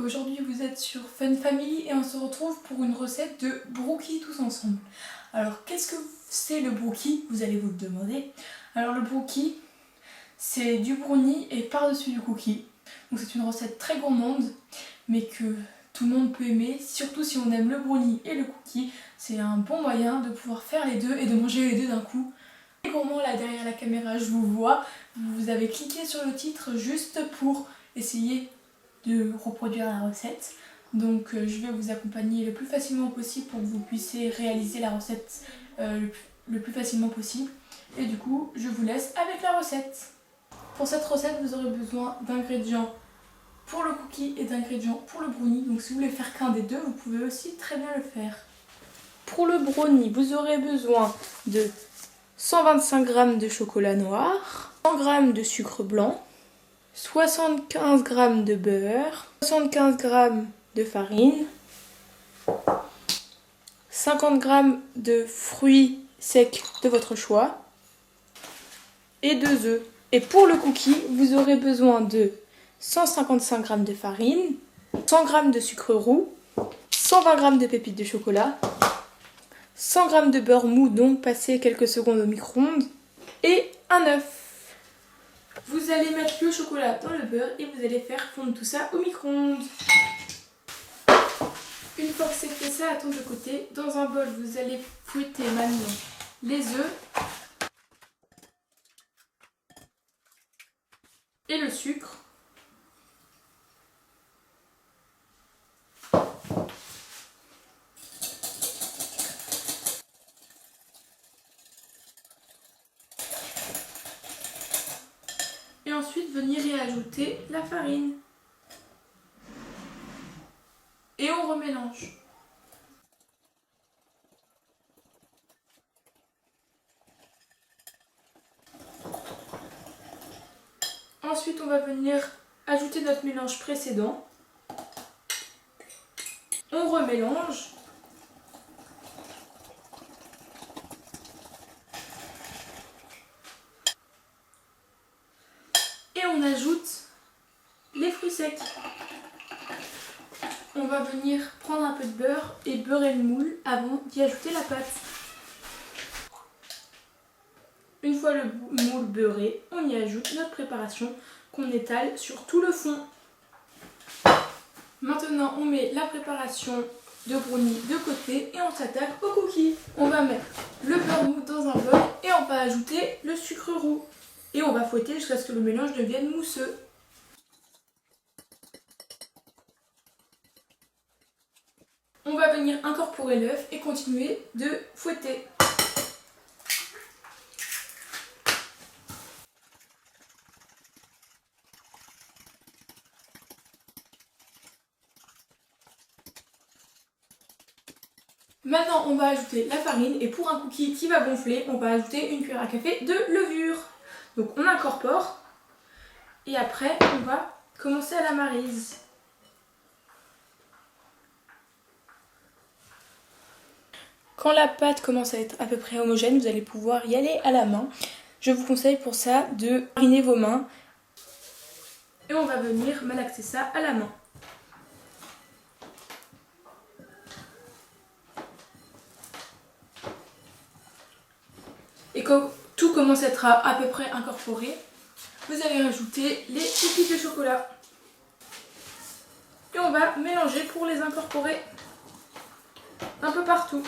aujourd'hui vous êtes sur Fun Family et on se retrouve pour une recette de brookie tous ensemble. Alors qu'est-ce que c'est le brookie? Vous allez vous le demander. Alors le brookie, c'est du brownie et par-dessus du cookie. Donc c'est une recette très gourmande mais que tout le monde peut aimer, surtout si on aime le brownie et le cookie. C'est un bon moyen de pouvoir faire les deux et de manger les deux d'un coup. Très gourmand là derrière la caméra, je vous vois. Vous avez cliqué sur le titre juste pour essayer de reproduire la recette. Donc je vais vous accompagner le plus facilement possible pour que vous puissiez réaliser la recette le plus facilement possible. Et du coup, je vous laisse avec la recette. Pour cette recette, vous aurez besoin d'ingrédients pour le cookie et d'ingrédients pour le brownie. Donc si vous voulez faire qu'un des deux, vous pouvez aussi très bien le faire. Pour le brownie, vous aurez besoin de 125 g de chocolat noir, 100 g de sucre blanc, 75 g de beurre, 75 g de farine, 50 g de fruits secs de votre choix et 2 œufs. Et pour le cookie, vous aurez besoin de 155 g de farine, 100 g de sucre roux, 120 g de pépites de chocolat, 100 g de beurre mou donc passé quelques secondes au micro-ondes et un œuf. Vous allez mettre le chocolat dans le beurre et vous allez faire fondre tout ça au micro-ondes. Une fois que c'est fait, ça attend de côté. Dans un bol, vous allez fouetter maintenant les œufs et le sucre. Et ensuite venir y ajouter la farine. Et on remélange. Ensuite, on va venir ajouter notre mélange précédent. On remélange. Et on ajoute les fruits secs. On va venir prendre un peu de beurre et beurrer le moule avant d'y ajouter la pâte. Une fois le moule beurré, on y ajoute notre préparation qu'on étale sur tout le fond. Maintenant, on met la préparation de brownie de côté et on s'attaque au cookie. On va mettre le beurre mou dans un bol et on va ajouter le sucre roux. Et on va fouetter jusqu'à ce que le mélange devienne mousseux. On va venir incorporer l'œuf et continuer de fouetter. Maintenant, on va ajouter la farine et pour un cookie qui va gonfler, on va ajouter une cuillère à café de levure. Donc on incorpore et après on va commencer à la maryse. Quand la pâte commence à être à peu près homogène, vous allez pouvoir y aller à la main. Je vous conseille pour ça de mariner vos mains. Et on va venir malaxer ça à la main. Et quand tout commence à être à peu près incorporé, vous allez rajouter les pépites de chocolat. Et on va mélanger pour les incorporer un peu partout.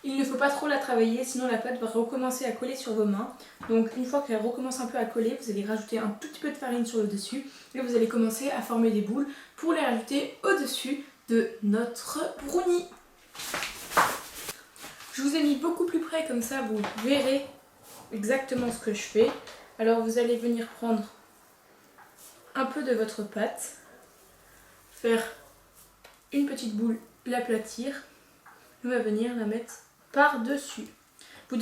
Il ne faut pas trop la travailler, sinon la pâte va recommencer à coller sur vos mains. Donc une fois qu'elle recommence un peu à coller, vous allez rajouter un tout petit peu de farine sur le dessus et vous allez commencer à former des boules pour les rajouter au-dessus de notre brownie. Je vous ai mis beaucoup plus près, comme ça vous verrez exactement ce que je fais. Alors vous allez venir prendre un peu de votre pâte, faire une petite boule, l'aplatir, on va venir la mettre par-dessus. Vous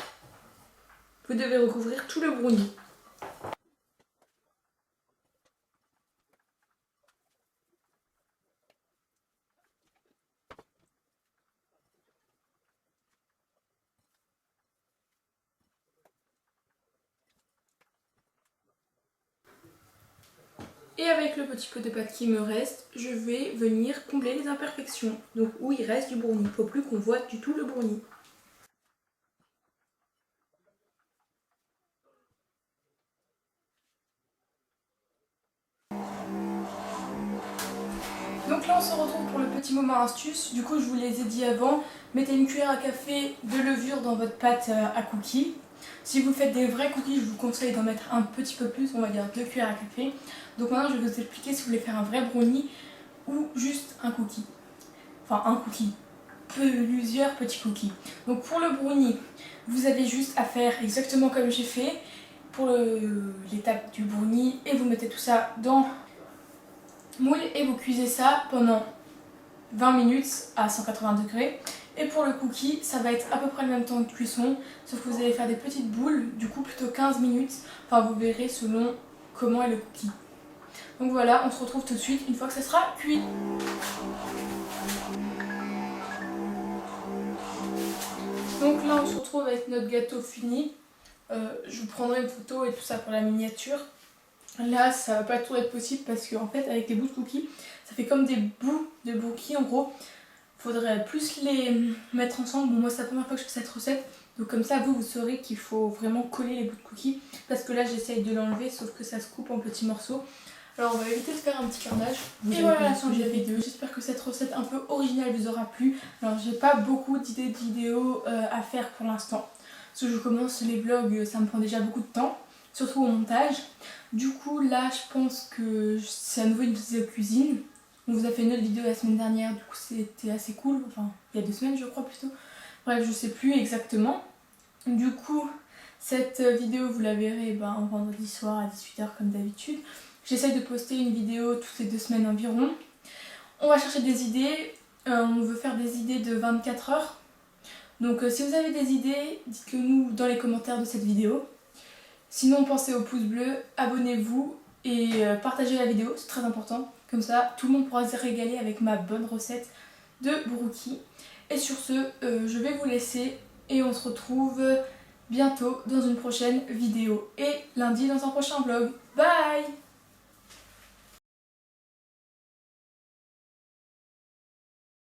devez recouvrir tout le brownie. Et avec le petit peu de pâte qui me reste, je vais venir combler les imperfections. Donc où il reste du brownie. Il ne faut plus qu'on voit du tout le brownie. Donc là on se retrouve pour le petit moment astuce. Du coup je vous les ai dit avant, mettez une cuillère à café de levure dans votre pâte à cookies. Si vous faites des vrais cookies, je vous conseille d'en mettre un petit peu plus, on va dire 2 cuillères à café. Donc maintenant je vais vous expliquer si vous voulez faire un vrai brownie ou juste un cookie. Enfin un cookie, plusieurs petits cookies. Donc pour le brownie, vous avez juste à faire exactement comme j'ai fait pour l'étape du brownie et vous mettez tout ça dans moule et vous cuisez ça pendant 20 minutes à 180 degrés. Et pour le cookie, ça va être à peu près le même temps de cuisson, sauf que vous allez faire des petites boules, du coup plutôt 15 minutes. Enfin vous verrez selon comment est le cookie. Donc voilà, on se retrouve tout de suite une fois que ça sera cuit. Donc là on se retrouve avec notre gâteau fini. Je vous prendrai une photo et tout ça pour la miniature. Là ça va pas trop être possible parce qu'en fait avec les bouts de cookies, ça fait comme des bouts de cookies en gros. Faudrait plus les mettre ensemble. Bon moi c'est la première fois que je fais cette recette. Donc comme ça vous saurez qu'il faut vraiment coller les bouts de cookies. Parce que là j'essaye de l'enlever sauf que ça se coupe en petits morceaux. Alors on va éviter de faire un petit carnage. Et voilà la fin de la vidéo. J'espère que cette recette un peu originale vous aura plu. Alors j'ai pas beaucoup d'idées de vidéos à faire pour l'instant. Parce que je commence les vlogs, ça me prend déjà beaucoup de temps. Surtout au montage. Du coup là je pense que c'est à nouveau une vidéo cuisine. On vous a fait une autre vidéo la semaine dernière, du coup c'était assez cool. Enfin il y a 2 semaines je crois plutôt. Bref je sais plus exactement. Du coup cette vidéo vous la verrez vendredi soir à 18h comme d'habitude. J'essaye de poster une vidéo toutes les 2 semaines environ. On va chercher des idées. On veut faire des idées de 24 heures. Donc si vous avez des idées, dites-le nous dans les commentaires de cette vidéo. Sinon pensez au pouce bleu, abonnez-vous et partagez la vidéo, c'est très important. Comme ça tout le monde pourra se régaler avec ma bonne recette de brookie. Et sur ce, je vais vous laisser et on se retrouve bientôt dans une prochaine vidéo. Et lundi dans un prochain vlog. Bye!